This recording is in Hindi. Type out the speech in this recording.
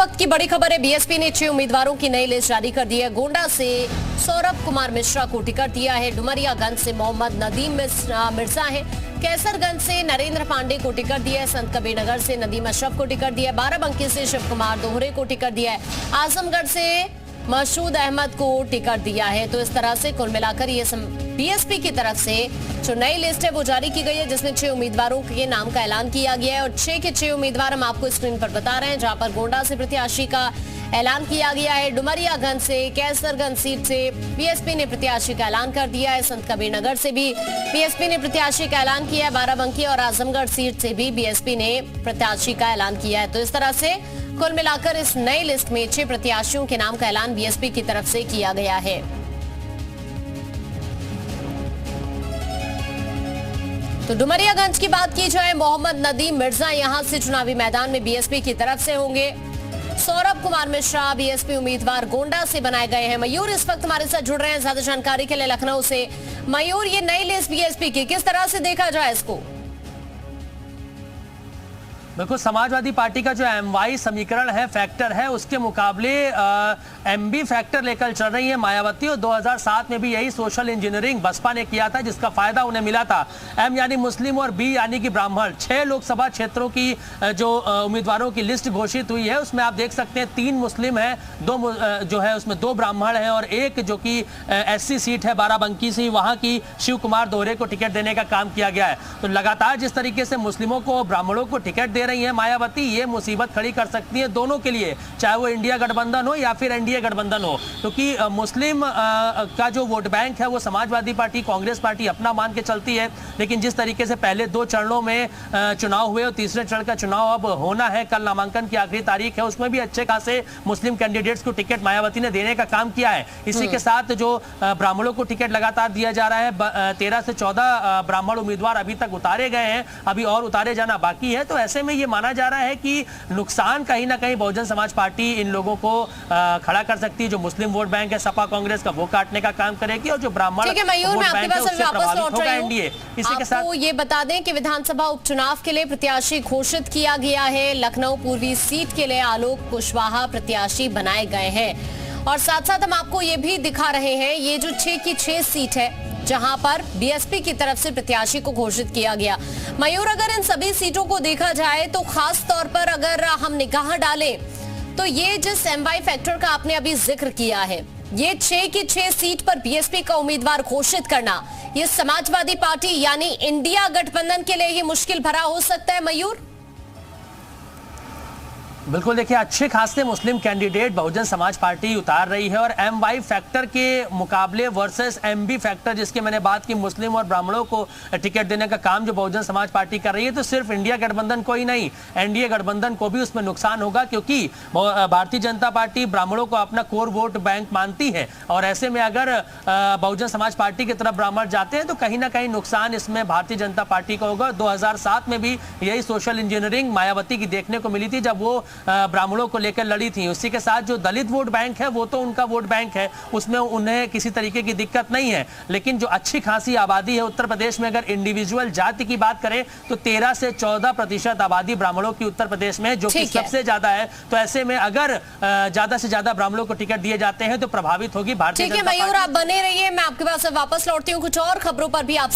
वक्त की बड़ी खबर है, बीएसपी ने 6 उम्मीदवारों की नई लिस्ट जारी कर दी है। गोंडा से सौरभ कुमार मिश्रा को टिकट दिया है। डुमरियागंज से मोहम्मद नदीम मिर्जा है। कैसरगंज से नरेंद्र पांडे को टिकट दिया है। संत कबीरनगर से नदीम अशरफ को टिकट दिया है। बाराबंकी से शिव कुमार दोहरे को टिकट दिया है। आजमगढ़ से मसूद अहमद को टिकट दिया है। तो इस तरह से कुल मिलाकर ये बीएसपी की तरफ से जो नई लिस्ट है वो जारी की गई है, जिसमें 6 उम्मीदवारों के नाम का ऐलान किया गया है। और 6 के 6 उम्मीदवार हम आपको स्क्रीन पर बता रहे हैं, जहां पर गोंडा से प्रत्याशी का ऐलान किया गया है। डुमरियागंज से, कैसरगंज सीट से बीएसपी ने प्रत्याशी का ऐलान कर दिया है। संत कबीरनगर से भी बीएसपी ने प्रत्याशी का ऐलान किया है। बाराबंकी और आजमगढ़ सीट से भी बीएसपी ने प्रत्याशी का ऐलान किया है। तो इस तरह से कुल मिलाकर इस नई लिस्ट में 6 प्रत्याशियों के नाम का ऐलान बीएसपी की तरफ से किया गया है। तो डुमरियागंज की बात की जाए, मोहम्मद नदीम मिर्जा यहां से चुनावी मैदान में बीएसपी की तरफ से होंगे। सौरभ कुमार मिश्रा बीएसपी उम्मीदवार गोंडा से बनाए गए हैं। मयूर इस वक्त हमारे साथ जुड़ रहे हैं ज्यादा जानकारी के लिए लखनऊ से। मयूर, ये नई लिस्ट बीएसपी की किस तरह से देखा जाए इसको? बिल्कुल, समाजवादी पार्टी का जो एमवाई समीकरण है, फैक्टर है, उसके मुकाबले एमबी फैक्टर लेकर चल रही है मायावती। और 2007 में भी यही सोशल इंजीनियरिंग बसपा ने किया था, जिसका फायदा उन्हें मिला था। एम यानी मुस्लिम और बी यानी कि ब्राह्मण। 6 लोकसभा क्षेत्रों की जो उम्मीदवारों की लिस्ट घोषित हुई है, उसमें आप देख सकते हैं 3 मुस्लिम है, 2 जो है उसमें 2 ब्राह्मण है और 1 जो कि एससी सीट है बाराबंकी से, वहां की शिव कुमार दोहरे को टिकट देने का काम किया गया है। तो लगातार जिस तरीके से मुस्लिमों को, ब्राह्मणों को टिकट दे रही है मायावती, ये मुसीबत खड़ी कर सकती है दोनों के लिए, चाहे वो इंडिया गठबंधन हो या फिर एनडीए गठबंधन हो। क्योंकि मुस्लिम का जो वोट बैंक है वो समाजवादी पार्टी, कांग्रेस पार्टी अपना मान के चलती है। लेकिन जिस तरीके से पहले 2 चरणों में चुनाव हुए और तीसरे चरण का चुनाव अब होना है, कल नामांकन की आखिरी तारीख है, उसमें भी अच्छे खासे मुस्लिम कैंडिडेट्स को टिकट मायावती ने देने का काम किया है। इसी के साथ जो ब्राह्मणों को टिकट लगातार दिया जा रहा है, 13 से 14 ब्राह्मण उम्मीदवार अभी तक उतारे गए हैं, अभी और उतारे जाना बाकी है। तो ऐसे में ये माना जा रहा है कि नुकसान कहीं ना कहीं बहुजन समाज पार्टी इन लोगों को खड़ा कर सकती है। जो मुस्लिम वोट बैंक है सपा कांग्रेस का, वो काटने का काम करेगी और जो ब्राह्मण वोट बैंक है उससे प्रभावित होगा एनडीए। इसी के साथ ये बता दें कि विधानसभा उपचुनाव के लिए प्रत्याशी घोषित किया गया है। लखनऊ पूर्वी सीट के लिए आलोक कुशवाहा प्रत्याशी बनाए गए हैं। और साथ साथ हम आपको ये भी दिखा रहे हैं, ये जो 6 की 6 सीट है जहां पर बीएसपी की तरफ से प्रत्याशी को घोषित किया गया। मयूर, अगर इन सभी सीटों को देखा जाए तो खास तौर पर अगर हम निगाह डालें तो ये जिस एमवाई फैक्टर का आपने अभी जिक्र किया है, ये 6 की 6 सीट पर बीएसपी का उम्मीदवार घोषित करना, ये समाजवादी पार्टी यानी इंडिया गठबंधन के लिए ही मुश्किल भरा हो सकता है। मयूर, बिल्कुल, देखिए अच्छे खासे मुस्लिम कैंडिडेट बहुजन समाज पार्टी उतार रही है और एमवाई फैक्टर के मुकाबले वर्सेस एमबी फैक्टर, जिसकी मैंने बात की मुस्लिम और ब्राह्मणों को टिकट देने का काम जो बहुजन समाज पार्टी कर रही है, तो सिर्फ इंडिया गठबंधन को ही नहीं, एनडीए गठबंधन को भी उसमें नुकसान होगा। क्योंकि भारतीय जनता पार्टी ब्राह्मणों को अपना कोर वोट बैंक मानती है और ऐसे में अगर बहुजन समाज पार्टी की तरफ ब्राह्मण जाते हैं तो कहीं ना कहीं नुकसान इसमें भारतीय जनता पार्टी का होगा। 2007 में भी यही सोशल इंजीनियरिंग मायावती की देखने को मिली थी, जब वो ब्राह्मणों को लेकर लड़ी थी। उसी के साथ जो दलित वोट बैंक है वो तो उनका वोट बैंक है, उसमें उन्हें किसी तरीके की दिक्कत नहीं है। लेकिन जो अच्छी खासी आबादी है उत्तर प्रदेश में, अगर इंडिविजुअल जाति की बात करें तो 13 से 14% आबादी ब्राह्मणों की उत्तर प्रदेश में, जो कि सबसे ज्यादा है। तो ऐसे में अगर ज्यादा से ज्यादा ब्राह्मणों को टिकट दिए जाते हैं तो प्रभावित होगी भारतीय जनता पार्टी। मयूर, आप बने रहिए, मैं आपके पास वापस लौटती हूँ कुछ और खबरों पर भी आप